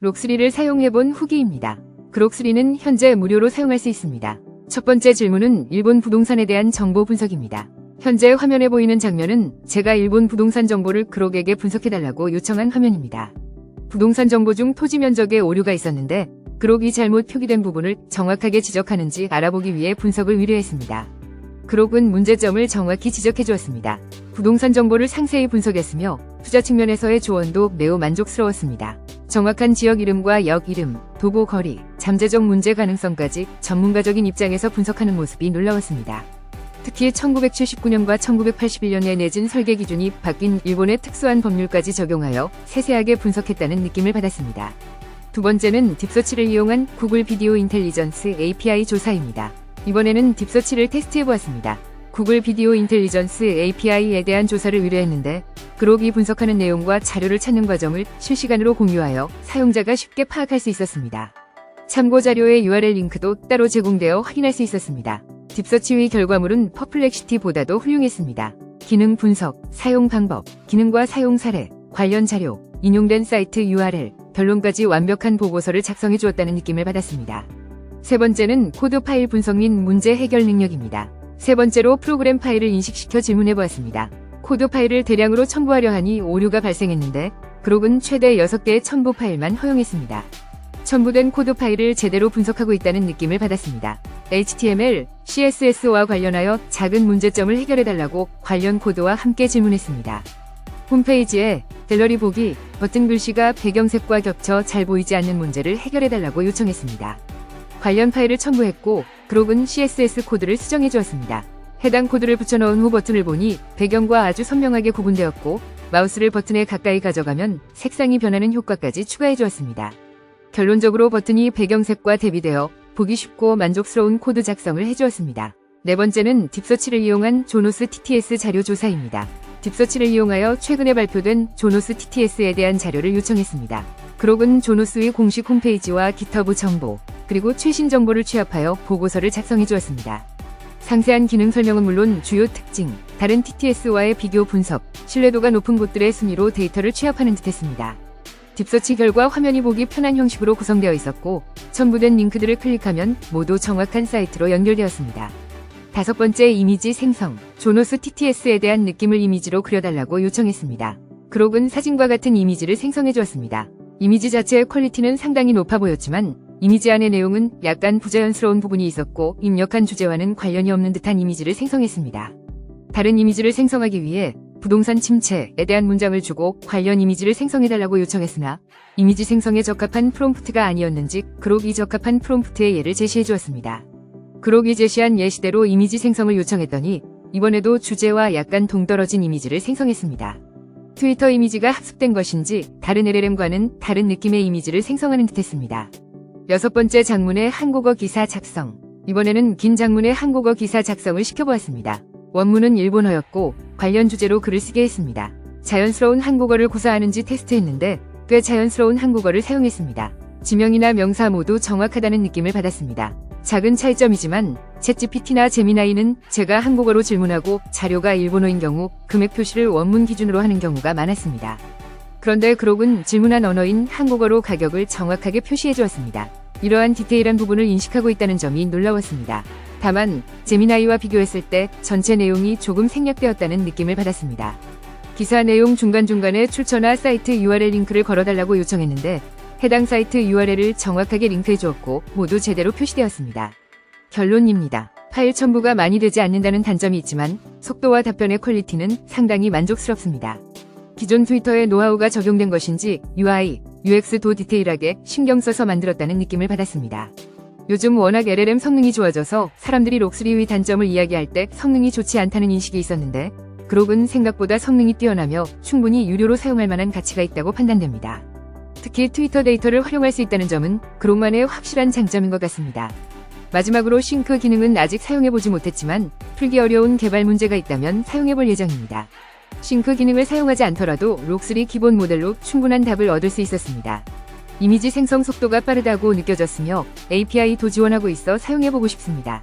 록3를 사용해본 후기입니다. 록3는 현재 무료로 사용할 수 있습니다. 첫 번째 질문은 일본 부동산에 대한 정보 분석입니다. 현재 화면에 보이는 장면은 제가 일본 부동산 정보를 그록에게 분석해달라고 요청한 화면입니다. 부동산 정보 중 토지 면적에 오류가 있었는데 그록이 잘못 표기된 부분을 정확하게 지적하는지 알아보기 위해 분석을 의뢰했습니다. 그록은 문제점을 정확히 지적해 주었습니다. 부동산 정보를 상세히 분석했으며 투자 측면에서의 조언도 매우 만족스러웠습니다. 정확한 지역 이름과 역 이름, 도보 거리, 잠재적 문제 가능성까지 전문가적인 입장에서 분석하는 모습이 놀라웠습니다. 특히 1979년과 1981년에 내진 설계 기준이 바뀐 일본의 특수한 법률까지 적용하여 세세하게 분석했다는 느낌을 받았습니다. 두 번째는 딥서치를 이용한 구글 비디오 인텔리전스 API 조사입니다. 이번에는 딥서치를 테스트해보았습니다. 구글 비디오 인텔리전스 API에 대한 조사를 의뢰했는데 그록이 분석하는 내용과 자료를 찾는 과정을 실시간으로 공유하여 사용자가 쉽게 파악할 수 있었습니다. 참고 자료의 URL 링크도 따로 제공되어 확인할 수 있었습니다. 딥서치의 결과물은 퍼플렉시티보다도 훌륭했습니다. 기능 분석, 사용 방법, 기능과 사용 사례, 관련 자료, 인용된 사이트 URL, 결론까지 완벽한 보고서를 작성해 주었다는 느낌을 받았습니다. 세 번째는 코드 파일 분석 및 문제 해결 능력입니다. 세 번째로 프로그램 파일을 인식시켜 질문해 보았습니다. 코드 파일을 대량으로 첨부하려 하니 오류가 발생했는데 그록은 최대 6개의 첨부 파일만 허용했습니다. 첨부된 코드 파일을 제대로 분석하고 있다는 느낌을 받았습니다. HTML, CSS와 관련하여 작은 문제점을 해결해달라고 관련 코드와 함께 질문했습니다. 홈페이지에 갤러리 보기 버튼 글씨가 배경색과 겹쳐 잘 보이지 않는 문제를 해결해달라고 요청했습니다. 관련 파일을 첨부했고 그록은 CSS 코드를 수정해 주었습니다. 해당 코드를 붙여넣은 후 버튼을 보니 배경과 아주 선명하게 구분되었고 마우스를 버튼에 가까이 가져가면 색상이 변하는 효과까지 추가해 주었습니다. 결론적으로 버튼이 배경색과 대비되어 보기 쉽고 만족스러운 코드 작성을 해주었습니다. 네 번째는 딥서치를 이용한 조노스 TTS 자료 조사입니다. 딥서치를 이용하여 최근에 발표된 조노스 TTS에 대한 자료를 요청했습니다. 그록은 조노스의 공식 홈페이지와 깃허브 정보, 그리고 최신 정보를 취합하여 보고서를 작성해 주었습니다. 상세한 기능 설명은 물론 주요 특징, 다른 TTS와의 비교 분석, 신뢰도가 높은 곳들의 순위로 데이터를 취합하는 듯 했습니다. 딥서치 결과 화면이 보기 편한 형식으로 구성되어 있었고 첨부된 링크들을 클릭하면 모두 정확한 사이트로 연결되었습니다. 다섯 번째 이미지 생성, 조노스 TTS에 대한 느낌을 이미지로 그려달라고 요청했습니다. 그록은 사진과 같은 이미지를 생성해 주었습니다. 이미지 자체의 퀄리티는 상당히 높아 보였지만 이미지 안의 내용은 약간 부자연스러운 부분이 있었고 입력한 주제와는 관련이 없는 듯한 이미지를 생성했습니다. 다른 이미지를 생성하기 위해 부동산 침체에 대한 문장을 주고 관련 이미지를 생성해달라고 요청했으나 이미지 생성에 적합한 프롬프트가 아니었는지 그록이 적합한 프롬프트의 예를 제시해 주었습니다. 그록이 제시한 예시대로 이미지 생성을 요청했더니 이번에도 주제와 약간 동떨어진 이미지를 생성했습니다. 트위터 이미지가 합습된 것인지 다른 LLM과는 다른 느낌의 이미지를 생성하는 듯했습니다. 여섯 번째 장문의 한국어 기사 작성. 이번에는 긴 장문의 한국어 기사 작성을 시켜보았습니다. 원문은 일본어였고 관련 주제로 글을 쓰게 했습니다. 자연스러운 한국어를 구사하는지 테스트했는데 꽤 자연스러운 한국어를 사용했습니다. 지명이나 명사 모두 정확하다는 느낌을 받았습니다. 작은 차이점이지만 챗GPT나 제미나이는 제가 한국어로 질문하고 자료가 일본어인 경우 금액 표시를 원문 기준으로 하는 경우가 많았습니다. 그런데 그록은 질문한 언어인 한국어로 가격을 정확하게 표시해 주었습니다. 이러한 디테일한 부분을 인식하고 있다는 점이 놀라웠습니다. 다만 제미나이와 비교했을 때 전체 내용이 조금 생략되었다는 느낌을 받았습니다. 기사 내용 중간중간에 출처나 사이트 URL 링크를 걸어달라고 요청했는데 해당 사이트 URL을 정확하게 링크해 주었고 모두 제대로 표시되었습니다. 결론입니다. 파일 첨부가 많이 되지 않는다는 단점이 있지만 속도와 답변의 퀄리티는 상당히 만족스럽습니다. 기존 트위터의 노하우가 적용된 것인지 UI, UX도 디테일하게 신경 써서 만들었다는 느낌을 받았습니다. 요즘 워낙 LLM 성능이 좋아져서 사람들이 록3의 단점을 이야기할 때 성능이 좋지 않다는 인식이 있었는데 그록은 생각보다 성능이 뛰어나며 충분히 유료로 사용할 만한 가치가 있다고 판단됩니다. 특히 트위터 데이터를 활용할 수 있다는 점은 그록만의 확실한 장점인 것 같습니다. 마지막으로 싱크 기능은 아직 사용해보지 못했지만 풀기 어려운 개발 문제가 있다면 사용해볼 예정입니다. 싱크 기능을 사용하지 않더라도 록3 기본 모델로 충분한 답을 얻을 수 있었습니다. 이미지 생성 속도가 빠르다고 느껴졌으며 API도 지원하고 있어 사용해보고 싶습니다.